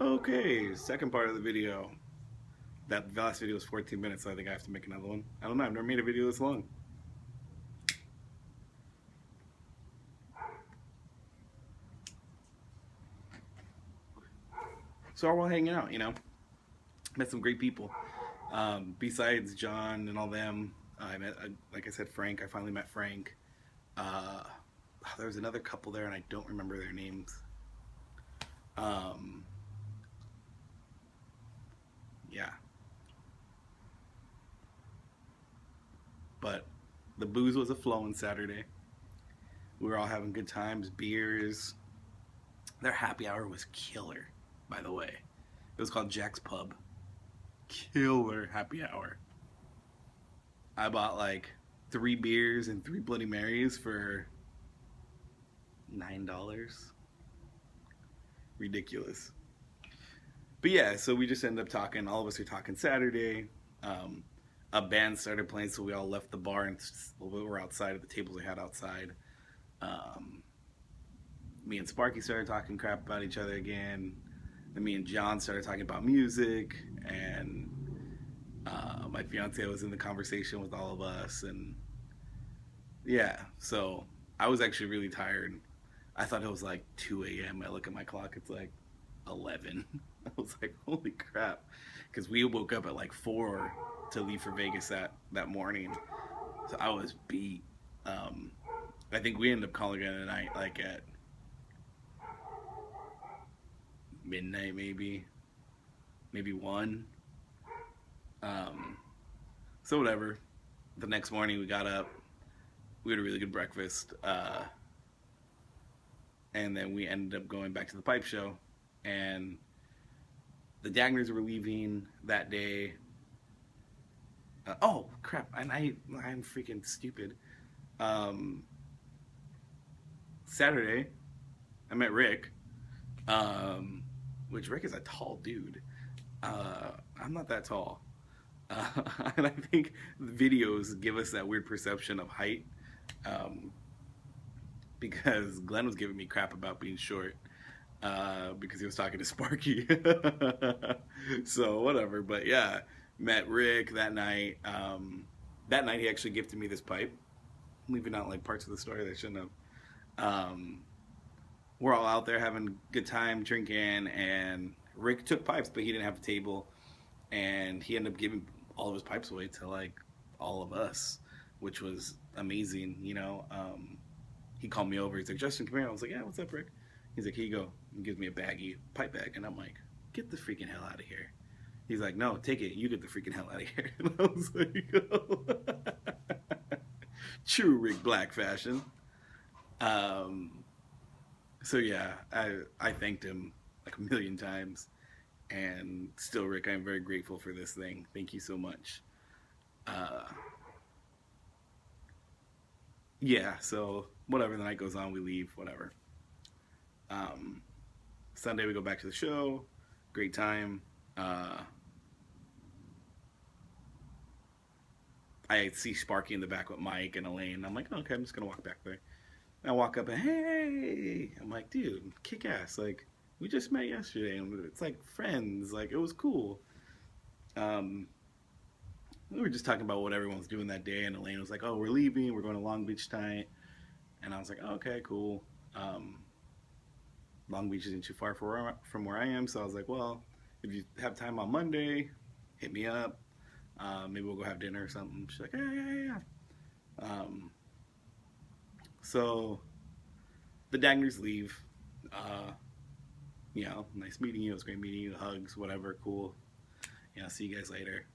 Okay, second part of the video. That last video was 14 minutes, so I think I have to make another one. I don't know, I've never made a video this long. So we're all hanging out, Met some great people. Besides John and all them, I met, like I said, Frank. I finally met Frank. Uh, there was another couple there, and I don't remember their names. Um, yeah, but the booze was a flowing Saturday. We were all having good times, beers. Their happy hour was killer, by the way. It was called Jack's Pub. Killer happy hour. I bought like 3 beers and 3 Bloody Marys for $9. Ridiculous. But yeah, so we just ended up talking. All of us were talking Saturday. Um, a band started playing, so we all left the bar and we were outside at the tables we had outside. Um, Me and Sparky started talking crap about each other again. Then me and John started talking about music, and my fiance was in the conversation with all of us, and yeah, so I was actually really tired. I thought it was like 2 a.m. I look at my clock, it's like 11. I was like, holy crap, because we woke up at like 4 to leave for Vegas that morning, so I was beat. Um, I think we ended up calling it a night like at midnight, maybe 1. Um, so whatever. The next morning we got up, we had a really good breakfast, and then we ended up going back to the pipe show. And the Dagners were leaving that day. Oh crap! And I'm freaking stupid. Um, Saturday, I met Rick. Um, which Rick is a tall dude. I'm not that tall. Uh, and I think videos give us that weird perception of height, um, because Glenn was giving me crap about being short, because he was talking to Sparky. So whatever. But yeah, met Rick that night. That night he actually gifted me this pipe, leaving out like parts of the story that I shouldn't have. We're all out there having a good time drinking, and Rick took pipes, but he didn't have a table, and he ended up giving all of his pipes away to like all of us, which was amazing. He called me over. He's like, Justin, come here. I was like, yeah, what's up, Rick? He's like, here you go. He gives me a baggie, pipe bag, and I'm like, get the freaking hell out of here. He's like, no, take it. You get the freaking hell out of here. And I was like, oh. True Rick Black fashion. Um, so yeah, I thanked him like a million times, and still, Rick, I'm very grateful for this thing. Thank you so much. Uh, yeah, so whatever. The night goes on, we leave. Whatever. Um, Sunday we go back to the show. Great time. Uh, I see Sparky in the back with Mike and Elaine. I'm like, okay, I'm just gonna walk back there. And I walk up and hey, I'm like, dude, kick ass. Like, we just met yesterday, and it's like friends. Like, it was cool. Um, we were just talking about what everyone was doing that day, and Elaine was like, oh, we're leaving. We're going to Long Beach tonight. And I was like, oh, okay, cool. Um, Long Beach isn't too far from where I am, so I was like, well, if you have time on Monday, hit me up. Maybe we'll go have dinner or something. She's like, yeah, yeah, yeah. Um, so the Dagners leave. Uh, Nice meeting you. It was great meeting you. Hugs, whatever, cool. See you guys later.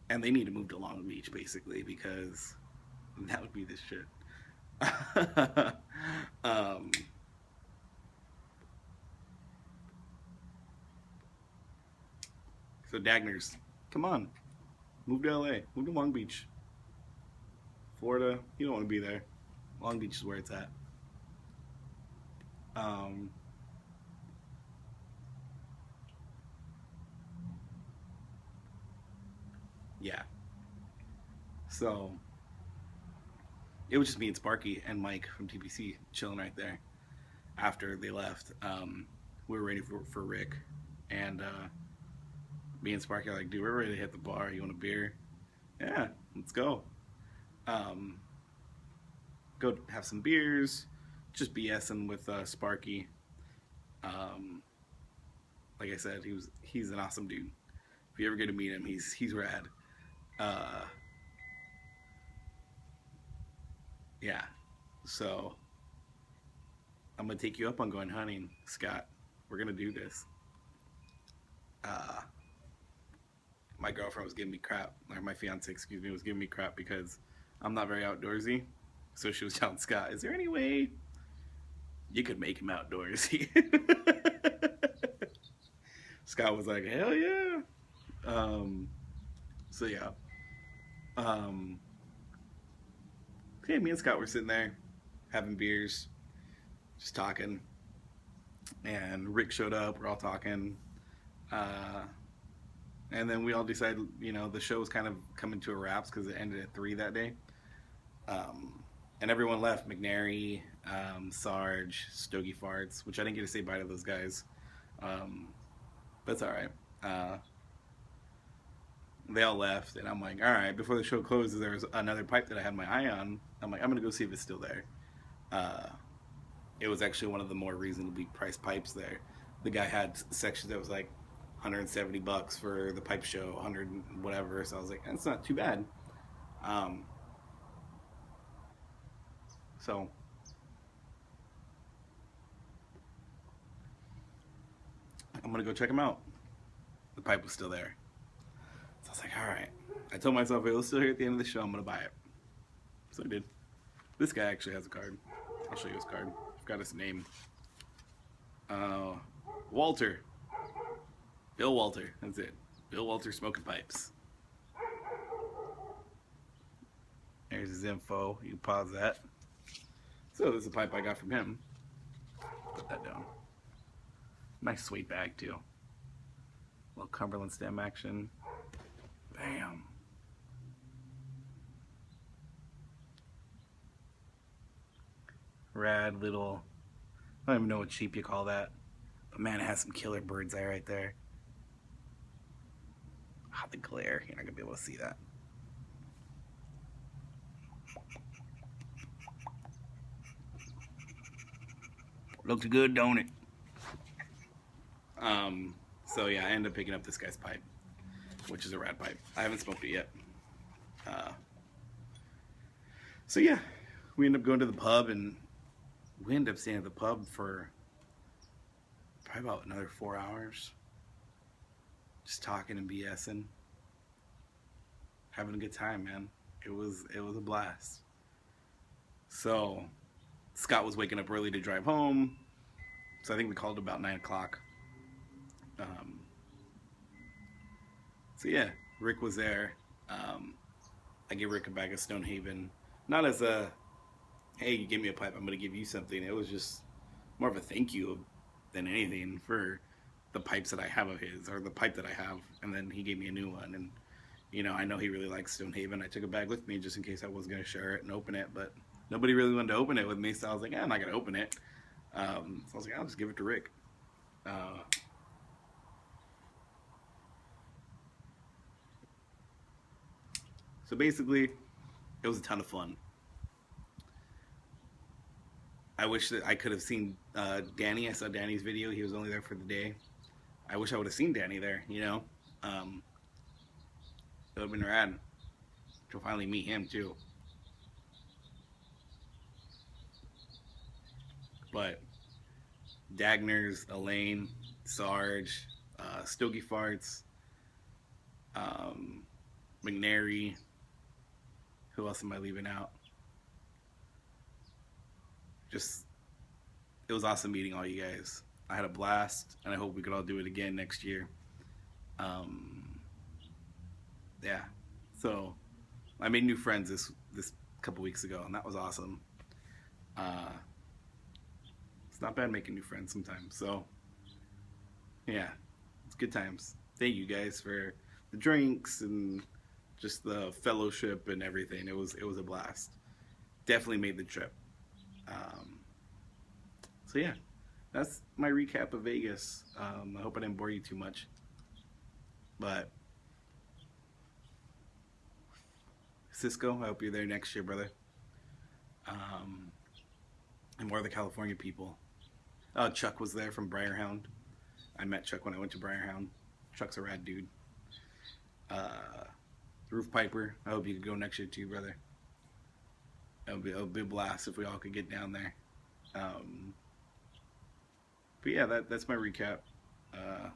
And they need to move to Long Beach basically because that would be this shit. um, so Dagners, come on, move to LA, move to Long Beach, Florida. You don't want to be there. Long Beach is where it's at. Um, yeah. So it was just me and Sparky and Mike from TPC chilling right there. after they left, we were waiting for Rick, and me and Sparky are like, dude, we're ready to hit the bar. You want a beer? Yeah, let's go. Um, go have some beers, just BSing with Sparky. Um, like I said, he's an awesome dude. If you ever get to meet him, he's rad. Uh, yeah, so I'm gonna take you up on going hunting, Scott. We're gonna do this. Uh, my girlfriend was giving me crap, or my fiance, excuse me, was giving me crap because I'm not very outdoorsy. So she was telling Scott, "Is there any way you could make him outdoorsy?" Scott was like, "Hell yeah!" Um, so yeah, um, yeah, me and Scott were sitting there having beers, just talking, and Rick showed up. We're all talking, uh, and then we all decided, the show was kind of coming to a wraps because it ended at 3 that day. Um, and everyone left. McNary, Sarge, Stogie Farts, which I didn't get to say bye to those guys. Um, that's all right. They all left, and I'm like, all right. Before the show closes, there was another pipe that I had my eye on. I'm like, I'm gonna go see if it's still there. Uh, it was actually one of the more reasonably priced pipes there. The guy had sections that was like $170 for the pipe show, 100 whatever. So I was like, that's not too bad. Um, so I'm gonna go check him out. The pipe was still there. So I was like, all right. I told myself it was still here at the end of the show. I'm gonna buy it. So I did. This guy actually has a card. I'll show you his card. I forgot his name. Uh, Walter. Bill Walter. That's it. Bill Walter Smoking Pipes. There's his info. You can pause that. So this is a pipe I got from him. Put that down. Nice sweet bag too. Little Cumberland stem action. Bam. Rad little, I don't even know what sheep you call that. But man, it has some killer bird's eye right there. Ah, the glare. You're not going to be able to see that. Looks good, don't it? So yeah, I ended up picking up this guy's pipe, which is a rad pipe. I haven't smoked it yet. Uh, so yeah, we ended up going to the pub, and we ended up staying at the pub for probably about another 4 hours. Just talking and BSing. Having a good time, man. It was a blast. So Scott was waking up early to drive home. So I think we called about 9 o'clock. So yeah, Rick was there. I gave Rick a bag of Stonehaven. Not as a, hey, you gave me a pipe, I'm going to give you something. It was just more of a thank you than anything for the pipes that I have of his, or the pipe that I have. And then he gave me a new one. And, I know he really likes Stonehaven. I took a bag with me just in case I was going to share it and open it. But nobody really wanted to open it with me. So I was like, I'm not going to open it. So I was like, I'll just give it to Rick. So basically, it was a ton of fun. I wish that I could have seen Danny. I saw Danny's video. He was only there for the day. I wish I would have seen Danny there, it would have been rad to finally meet him, too. But Dagners, Elaine, Sarge, Stogie Farts, McNary. Who else am I leaving out? Just, it was awesome meeting all you guys. I had a blast, and I hope we could all do it again next year. Yeah. So I made new friends this couple weeks ago, and that was awesome. Uh, it's not bad making new friends sometimes. So yeah, it's good times. Thank you guys for the drinks and just the fellowship and everything. It was a blast. Definitely made the trip. So yeah, that's my recap of Vegas. I hope I didn't bore you too much, but Cisco, I hope you're there next year, brother. Um, and more of the California people. Oh, Chuck was there from Briarhound. I met Chuck when I went to Briarhound. Chuck's a rad dude. Uh, Roof Piper, I hope you could go next year too, brother. It would be a blast if we all could get down there. Um, but yeah, that's my recap. Uh,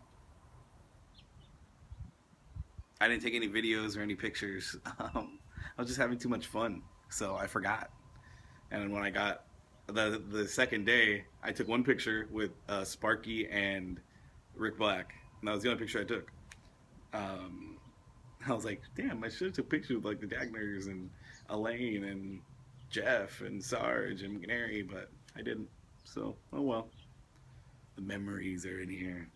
I didn't take any videos or any pictures. I was just having too much fun, so I forgot. And when I got the second day, I took one picture with Sparky and Rick Black, and that was the only picture I took. Um, I was like, damn, I should have took pictures with like the Dagners and Elaine and Jeff and Sarge and McNary, but I didn't. So, oh well. The memories are in here.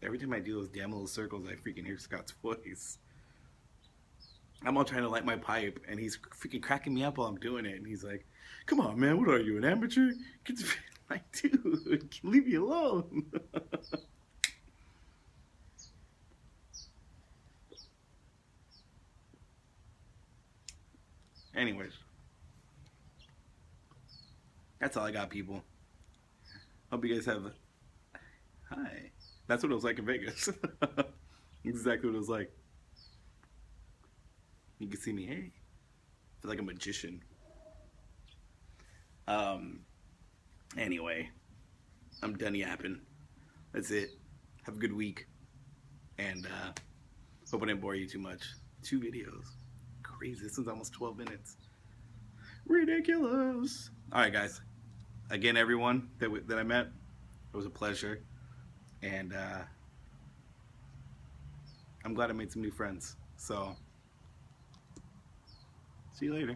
Every time I do those damn little circles, I freaking hear Scott's voice. I'm all trying to light my pipe, and he's freaking cracking me up while I'm doing it. And he's like, "Come on, man, what are you, an amateur? Get the like, dude, leave me alone." Anyways, that's all I got, people. Hope you guys have. Hi. That's what it was like in Vegas. Exactly what it was like. You can see me. Hey, I feel like a magician. Um. Anyway, I'm done yapping. That's it. Have a good week, and hope I didn't bore you too much. 2 videos. Crazy. This one's almost 12 minutes. Ridiculous. All right, guys. Again, everyone that I met, it was a pleasure, and I'm glad I made some new friends. So, see you later.